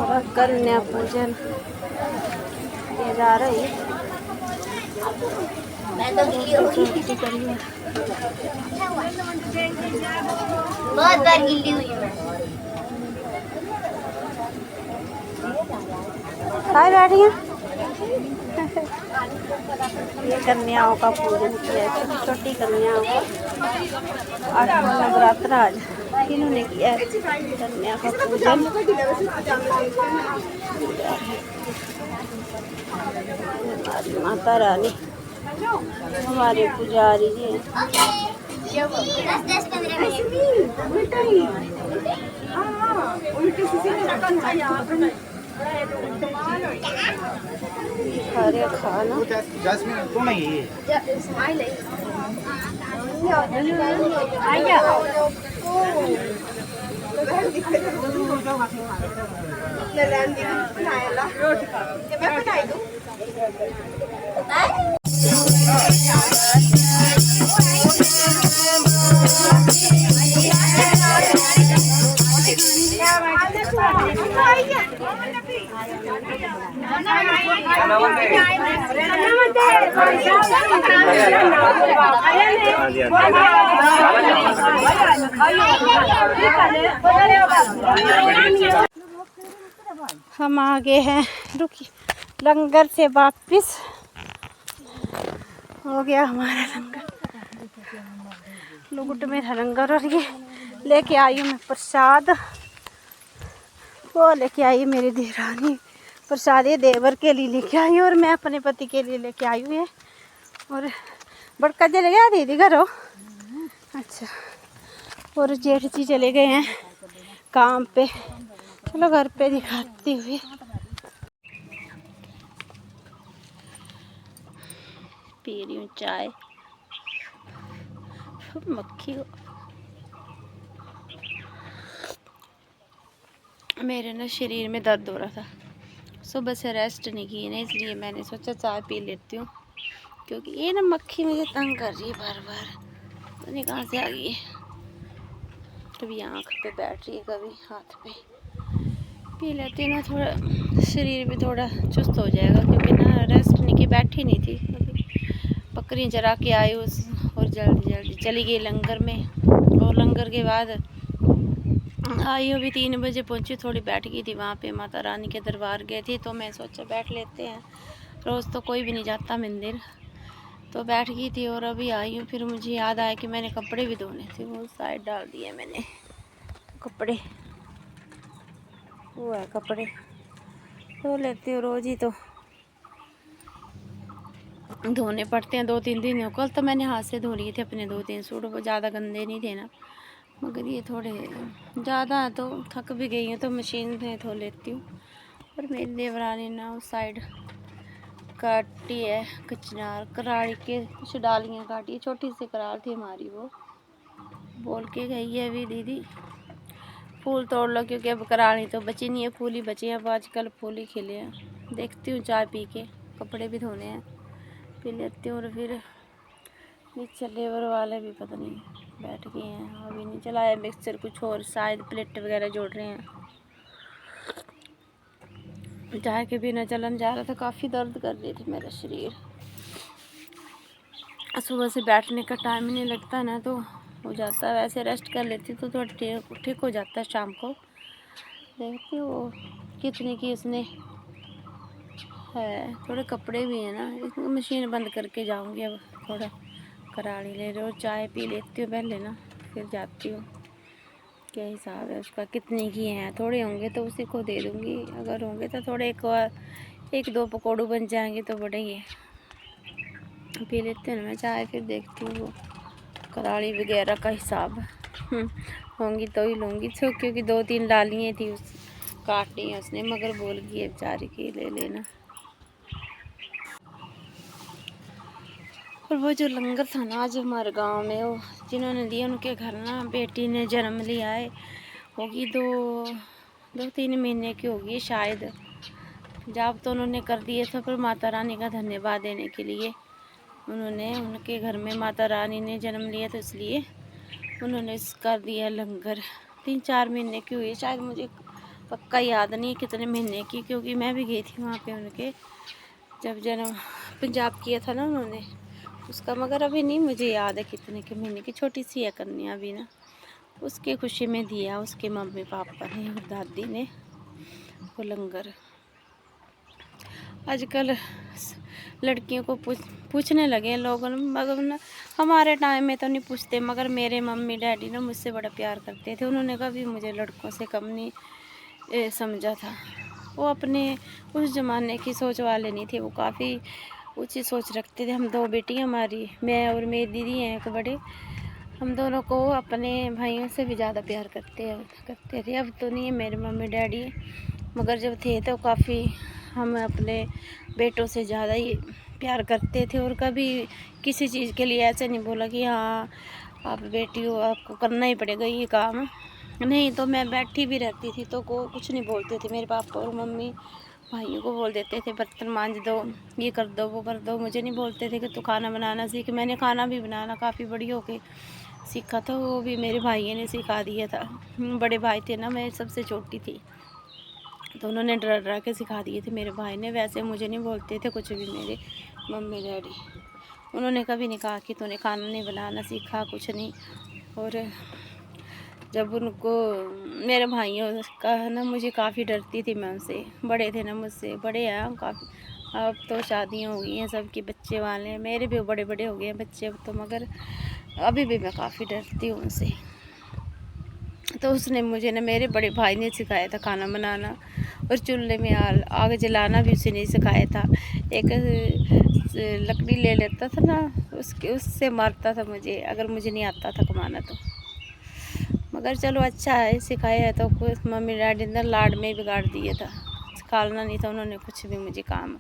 और कन्या पूजन ये जा रही मैं तो गिल्ली हो गई, बहुत बार गिल्ली हुई मैं। खाए बैठी हैं। ये कन्याओं का पूजन किया है, छोटी छोटी कन्याओं का। आज नवरात्र आज इन्होंने किया है कन्या का पूजन। हमारी माता रानी हमारे पुजारी जी हैं। 10-15 मिनट। हरे खाना 10 मिनट तो नहीं हम आ गए हैं रुकी लंगर से वापिस। हो गया हमारा लंगर, लुगुट में था लंगर। और ये लेके आई हूँ मैं प्रसाद, वो लेके आई मेरी देवरानी प्रसाद, ये देवर के लिए लेके आई और मैं अपने पति के लिए लेके आई हूँ। ये और बड़का चले गया दीदी घरों, अच्छा, और जेठ जी चले गए हैं काम पे। चलो घर पे दिखाती हुई। पी रही हूँ चाय, मक्खी हो। मेरे ना शरीर में दर्द हो रहा था, सुबह से रेस्ट नहीं की ना, इसलिए मैंने सोचा चाय पी लेती हूँ। क्योंकि ये ना मक्खी मुझे तंग कर रही है बार बार, पता नहीं कहाँ से आ गई है। कभी आँख पे बैठ रही है, कभी हाथ पे। पी लेती हूँ ना, थोड़ा शरीर भी थोड़ा चुस्त हो जाएगा। क्योंकि ना रेस्ट नहीं की, बैठी नहीं थी। अभी बकरी चरा के आई उस, और जल्दी जल्दी चली गई लंगर में। और लंगर के बाद आई अभी 3 बजे पहुंची, थोड़ी बैठ गई थी वहाँ पे। माता रानी के दरबार गए थे तो मैं सोचा बैठ लेते हैं, रोज़ तो कोई भी नहीं जाता मंदिर, तो बैठ गई थी। और अभी आई हूँ, फिर मुझे याद आया कि मैंने कपड़े भी धोने थे, वो साइड डाल दिए मैंने कपड़े। वो है कपड़े धो लेती हूँ, रोज़ ही तो धोने पड़ते हैं। 2-3 दिन हो, कल तो मैंने हाथ से धो लिए थे अपने 2-3 सूट, वो ज़्यादा गंदे नहीं थे ना, मगर ये थोड़े ज़्यादा तो थक भी गई हूँ तो मशीन में धो लेती हूँ। और मेरी देवरानी ना उस साइड काटी है कचनार, कराड़ी के कुछ डालियाँ काटी है, छोटी सी करार थी हमारी, वो बोल के गई है अभी दीदी फूल तोड़ लो, क्योंकि अब कराड़ी तो बची नहीं है, फूल ही बचे हैं। अब आजकल फूल ही खिले हैं। देखती हूँ चाय पी के, कपड़े भी धोने हैं, पी लेती हूँ। और फिर नीचे लेबर वाले भी पता नहीं बैठ गए हैं, अभी नहीं चलाया मिक्सर, कुछ और शायद प्लेट वगैरह जोड़ रहे हैं। चाय के बिना चलन जा रहा था, काफ़ी दर्द कर रही थी मेरा शरीर। सुबह से बैठने का टाइम ही नहीं लगता ना, तो हो जाता है। वैसे रेस्ट कर लेती तो थोड़ा ठीक हो जाता है शाम को। देखती हूँ कितने की उसने है, थोड़े कपड़े भी हैं ना, मशीन बंद करके जाऊंगी अब, थोड़ा कराड़ी ले रही हूँ। चाय पी लेती हूँ पहले ना, फिर जाती हूँ। क्या हिसाब है उसका, कितने की हैं, थोड़े होंगे तो उसी को दे दूँगी, अगर होंगे तो थोड़े एक दो पकौड़ू बन जाएंगे तो बढ़ेंगे। पी लेते हैं मैं चाय, फिर देखती हूँ वो कराड़ी वगैरह का हिसाब होंगी तो ही लूँगी। तो क्योंकि 2-3 डालियाँ थी उस काटनी है उसने, मगर बोल गई बेचारी की ले लेना। और वो जो लंगर था ना आज हमारे गांव में, वो जिन्होंने दिया उनके घर ना बेटी ने जन्म लिया है, होगी 2-3 महीने की होगी शायद। जब तो उन्होंने कर दिए थे, पर माता रानी का धन्यवाद देने के लिए उन्होंने, उनके घर में माता रानी ने जन्म लिया तो इसलिए उन्होंने कर दिया लंगर। 3-4 महीने की हुई शायद, मुझे पक्का याद नहीं कितने महीने की, क्योंकि मैं भी गई थी वहाँ पे उनके जब जन्म पंजाब किया था ना उन्होंने उसका, मगर अभी नहीं मुझे याद है कितने के महीने की। छोटी सी है कन्या भी ना, उसकी खुशी में दिया उसके मम्मी पापा ने और दादी ने वो लंगर। आजकल लड़कियों को पूछने लगे हैं लोग, मगर ना हमारे टाइम में तो नहीं पूछते, मगर मेरे मम्मी डैडी ना मुझसे बड़ा प्यार करते थे। उन्होंने कभी मुझे लड़कों से कम नहीं समझा था। वो अपने उस ज़माने की सोच वाले नहीं थे, वो काफ़ी ऊंची सोच रखते थे। हम 2 बेटी हमारी, मैं और मेरी दीदी हैं एक बड़े, हम दोनों को अपने भाइयों से भी ज़्यादा प्यार करते थे। अब तो नहीं है मेरे मम्मी डैडी, मगर जब थे तो काफ़ी हम अपने बेटों से ज़्यादा ही प्यार करते थे। और कभी किसी चीज़ के लिए ऐसे नहीं बोला कि हाँ आप बेटी हो आपको करना ही पड़ेगा ये काम, नहीं। तो मैं बैठी भी रहती थी तो को कुछ नहीं बोलते थे। मेरे पापा और मम्मी भाइयों को बोल देते थे बर्तन मांज दो, ये कर दो, वो कर दो। मुझे नहीं बोलते थे कि तू खाना बनाना सीख। मैंने खाना भी बनाना काफ़ी बड़ी होके सीखा था, वो भी मेरे भाइयों ने सिखा दिया था। बड़े भाई थे ना, मैं सबसे छोटी थी, तो उन्होंने डरा डरा के सिखा दिए थे मेरे भाई ने। वैसे मुझे नहीं बोलते थे कुछ भी मेरे मम्मी डैडी, उन्होंने कभी नहीं कहा कि तूने खाना नहीं बनाना सीखा, कुछ नहीं। और जब उनको मेरे भाइयों का ना, मुझे काफ़ी डरती थी मैं उनसे, बड़े थे ना मुझसे, बड़े हैं काफ़ी। अब तो शादियाँ हो गई हैं, सबके बच्चे वाले हैं, मेरे भी बड़े बड़े हो गए हैं बच्चे अब तो, मगर अभी भी मैं काफ़ी डरती हूँ उनसे। तो उसने मुझे ना, मेरे बड़े भाई ने सिखाया था खाना बनाना, और चूल्हे में आग जलाना भी उसी ने सिखाया था। एक लकड़ी ले लेता था ना, उससे मारता था मुझे अगर मुझे नहीं आता था कमाना तो। मगर चलो अच्छा है, सिखाया है तो कुछ। मम्मी डैडी ने लाड में बिगाड़ दिया था, सिखाना नहीं था उन्होंने कुछ भी मुझे काम।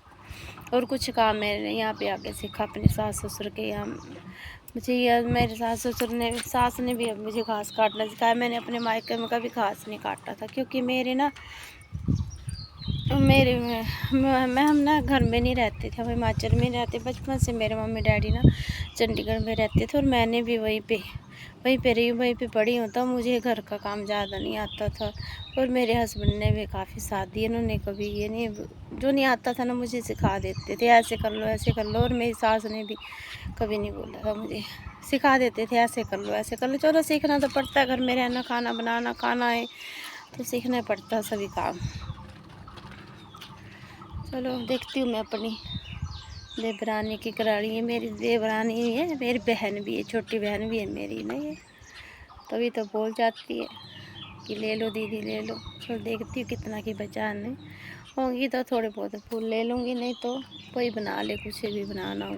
और कुछ काम मैंने यहाँ पे आके सीखा अपने सास ससुर के यहाँ। मुझे यह मेरे सास ने भी अब मुझे घास काटना सिखाया। मैंने अपने मायके में कभी घास नहीं काटा था, क्योंकि मेरे ना हम ना घर में नहीं रहते थे, हम हिमाचल में रहते। बचपन से मेरे मम्मी डैडी ना चंडीगढ़ में रहते थे, और मैंने भी वहीं पे रही हूँ, वहीं पे पढ़ी हूँ। तो मुझे घर का काम ज़्यादा नहीं आता था, और मेरे हस्बैंड ने भी काफ़ी साथ दिया। उन्होंने कभी ये नहीं, जो नहीं आता था ना मुझे सिखा देते थे, ऐसे कर लो ऐसे कर लो। और मेरी सास ने भी कभी नहीं बोला था मुझे, सिखा देते थे ऐसे कर लो ऐसे कर लो। चलो सीखना तो पड़ता है, घर में रहना, खाना बनाना, खाना है तो सीखना पड़ता है सभी काम। चलो देखती हूँ मैं अपनी देवरानी की कराड़ी है, मेरी देवरानी है, मेरी बहन भी है, छोटी बहन भी है मेरी ना ये, तभी तो बोल जाती है कि ले लो दीदी ले लो। चलो देखती हूँ कितना की बचाने होंगी तो थोड़े बहुत फूल ले लूँगी, नहीं तो कोई बना ले, कुछ भी बनाना हो।